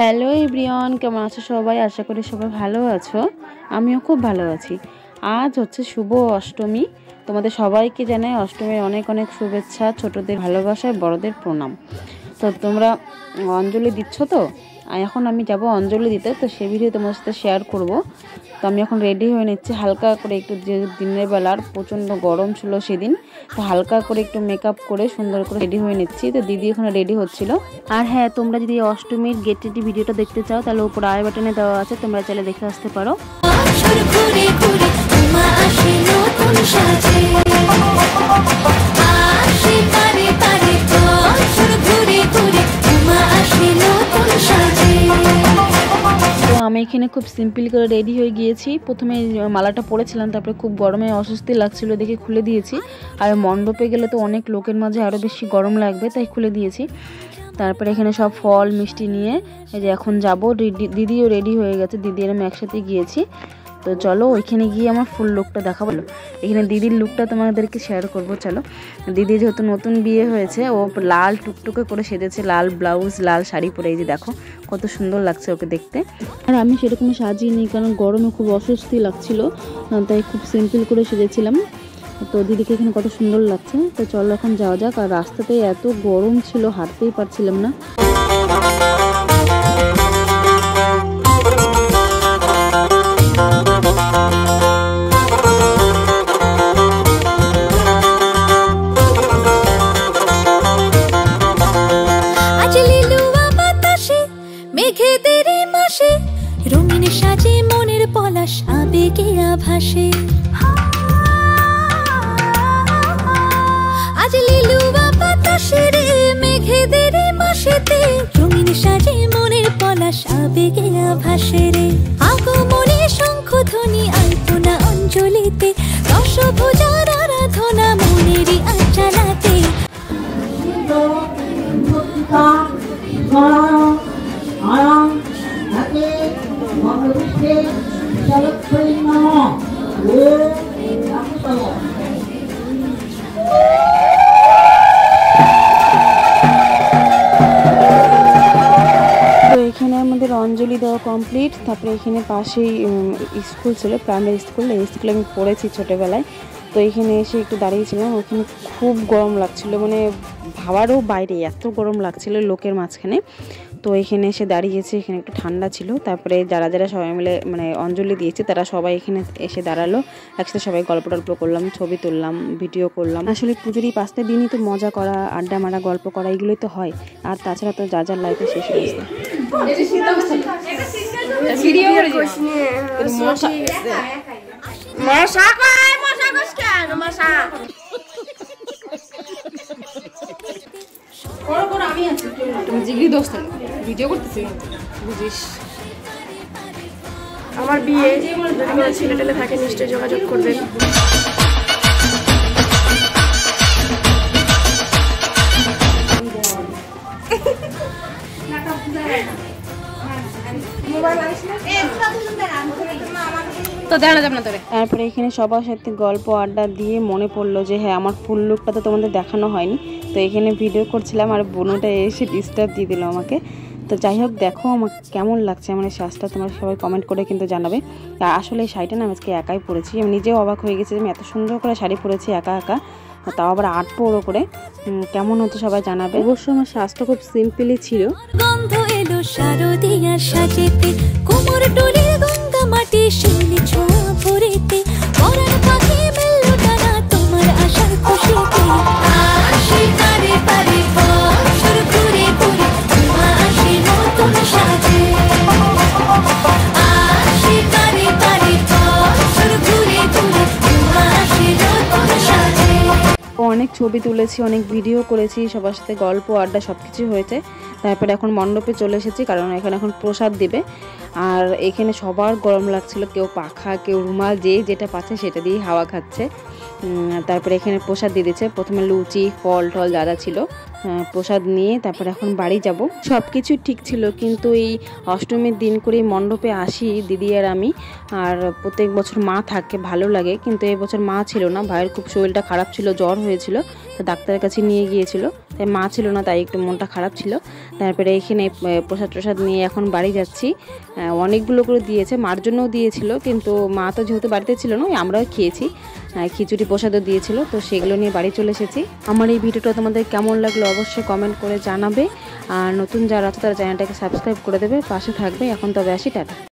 Hello everyone, কেমন আছো সবাই? আশা করি সবাই ভালো আছো। আমিও খুব ভালো আছি। আজ হচ্ছে শুভ অষ্টমী। তোমাদের সবাইকে জানাই অষ্টমীর অনেক অনেক শুভেচ্ছা, ছোটদের ভালোবাসায় বড়দের প্রণাম। তো তোমরা অঞ্জলি দিচ্ছ তো? এখন আমি যাব অঞ্জলি দিতে, তো সে ভিডিও তোমার সাথে শেয়ার করব। তো আমি এখন রেডি হয়ে নিচ্ছি হালকা করে, একটু যে দিনের বেলার প্রচণ্ড গরম ছিল সেদিন, তো হালকা করে একটু মেকআপ করে সুন্দর করে রেডি হয়ে নিচ্ছি। তো দিদি এখানে রেডি হচ্ছিল। আর হ্যাঁ, তোমরা যদি অষ্টমীর গেট রেডি ভিডিওটা দেখতে চাও তাহলে উপরে আই বাটনে দেওয়া আছে, তোমরা চাইলে দেখে আসতে পারো। আমি এখানে খুব সিম্পল করে রেডি হয়ে গিয়েছি। প্রথমে মালাটা পরেছিলাম, তারপরে খুব গরমে অস্বস্তি লাগছিল দেখে খুলে দিয়েছি। আর মণ্ডপে গেলে তো অনেক লোকের মাঝে আরও বেশি গরম লাগবে, তাই খুলে দিয়েছি। তারপরে এখানে সব ফল মিষ্টি নিয়ে এই যে এখন যাবো। দিদিও রেডি হয়ে গেছে, দিদি আর আমি একসাথে গিয়েছি। তো চলো ওইখানে গিয়ে আমার ফুল লুকটা দেখাবো। এখানে দিদির লুকটা তোমাদেরকে শেয়ার করবো। চলো, দিদি যেহেতু নতুন বিয়ে হয়েছে, ও লাল টুকটুকে করে সেজেছে, লাল ব্লাউজ লাল শাড়ি পরে। এই যে দেখো কত সুন্দর লাগছে ওকে দেখতে। আর আমি সেরকম সাজিয়ে কারণ গরমে খুব অস্বস্তি লাগছিল, তাই খুব সিম্পল করে সেজেছিলাম। তো দিদিকে এখানে কত সুন্দর লাগছে। তো চলো এখন যাওয়া যাক। আর রাস্তাতে এত গরম ছিল, হাঁটতেই পারছিলাম না। রঙিন সাজে মনের পলাশ আবেগে আভাসে, আজ লিলুয়া বাতাসে রে মেঘেদের মাসেতে, রঙিন সাজে মনের পলাশ আবেগে আভাসে রে। আগমনে শঙ্খ ধ্বনি আলপনা অঞ্জলিতে, দশভুজার আরাধনা মনেরই আঞ্চলাতে। এখানে আমাদের অঞ্জলি দেওয়া কমপ্লিট। তারপরে এখানে পাশেই স্কুল ছিল, প্রাইমারি স্কুল। এই স্কুলে আমি পড়েছি ছোটোবেলায়। তো এখানে এসে একটু দাঁড়িয়েছিলাম। ওখানে খুব গরম লাগছিল, মানে ভাবারও বাইরে এত গরম লাগছিল লোকের মাঝখানে। তো এখানে এসে দাঁড়িয়েছি, এখানে একটু ঠান্ডা ছিল। তারপরে যারা যারা সবাই মিলে মানে অঞ্জলি দিয়েছে তারা সবাই এখানে এসে দাঁড়ালো। একসাথে সবাই গল্প টল্প করলাম, ছবি তুললাম, ভিডিও করলাম। আসলে পুজোর এই 5টা দিনই তো মজা করা, আড্ডা মারা, গল্প করা, এগুলোই তো হয়। আর তাছাড়া তো যা যার লাইফে শেষ হয়েছে। তুমি জিগরি দোস্ত ভিডিও করতেছি, বুঝিস? আমার বিয়ে যদি কোনো ছেলে টেলে থাকে নিশ্চয়ই যোগাযোগ করবেন। তো দেখা যাবে না তোরে। তারপরে এখানে সবার সাথে গল্প আড্ডা দিয়ে মনে পড়লো যে হ্যাঁ, আমার ফুল লুকটা তো তোমাদের দেখানো হয়নি। তো এখানে ভিডিও করছিলাম আর বোনটা এসে ডিস্টার্ব দিয়ে দিল আমাকে। তো যাই হোক, দেখো আমার কেমন লাগছে আমার এই সাজটা, তোমরা সবাই কমেন্ট করে কিন্তু জানাবে। আসলে এই শাড়িটা না আজকে একাই পরেছি, আমি নিজেও অবাক হয়ে গেছি যে আমি এত সুন্দর করে শাড়ি পরেছি একা একা, তাও আবার 8 পৌড়ো করে। কেমন হতো সবাই জানাবে। অবশ্য আমার সাজটা খুব সিম্পলই ছিল। গন্ধ এলো শারদিয়ার সাজেতে, কোমর ডোলে গঙ্গা মাটি শিউলি ছোঁয়া ভরেতে, পরার পাখি মেললো টানা তোমার আশার খুশিতে। আসি পারে পারে বছর ঘুরে ঘুরে তোমা আসি নতুন সাজে, আসি পারে পারে বছর ঘুরে ঘুরে তোমা আসি নতুন সাজে। অনেক ছবি তুলেছি, অনেক ভিডিও করেছি, সবার সাথে গল্প আড্ডা সব কিছু হয়েছে। তারপরে এখন মণ্ডপে চলে এসেছি, কারণ এখানে এখন প্রসাদ দিবে। আর এখানে সবার গরম লাগছিল, কেউ পাখা, কেউ রুমাল, যে যেটা পাচ্ছে সেটা দিয়ে হাওয়া খাচ্ছে। তারপরে এখানে প্রসাদ দিয়ে দিচ্ছে। প্রথমে লুচি, ফল টল যা যা ছিল প্রসাদ নিয়ে তারপরে এখন বাড়ি যাব। সব কিছু ঠিক ছিল, কিন্তু এই অষ্টমীর দিন করে মণ্ডপে আসি দিদি আর আমি। আর প্রত্যেক বছর মা থাকে, ভালো লাগে। কিন্তু এই বছর মা ছিল না, ভাইয়ের খুব শরীরটা খারাপ ছিল, জ্বর হয়েছিল। তো ডাক্তারের কাছে নিয়ে গিয়েছিল, তাই মা ছিল না, তাই একটু মনটা খারাপ ছিল। তারপরে এখানে প্রসাদ নিয়ে এখন বাড়ি যাচ্ছি। অনেকগুলো করে দিয়েছে, মার জন্যও দিয়েছিল, কিন্তু মা তো যেহেতু বাড়িতে ছিল না, আমরাও খেয়েছি। খিচুড়ি প্রসাদও দিয়েছিল, তো সেগুলো নিয়ে বাড়ি চলে এসেছি। আমার এই ভিডিওটা তোমাদের কেমন লাগলো অবশ্যই কমেন্ট করে জানাবে। আর নতুন যারা আছে তারা চ্যানেলটাকে সাবস্ক্রাইব করে দেবে, পাশে থাকবে। এখন তবে আসি, টাটা।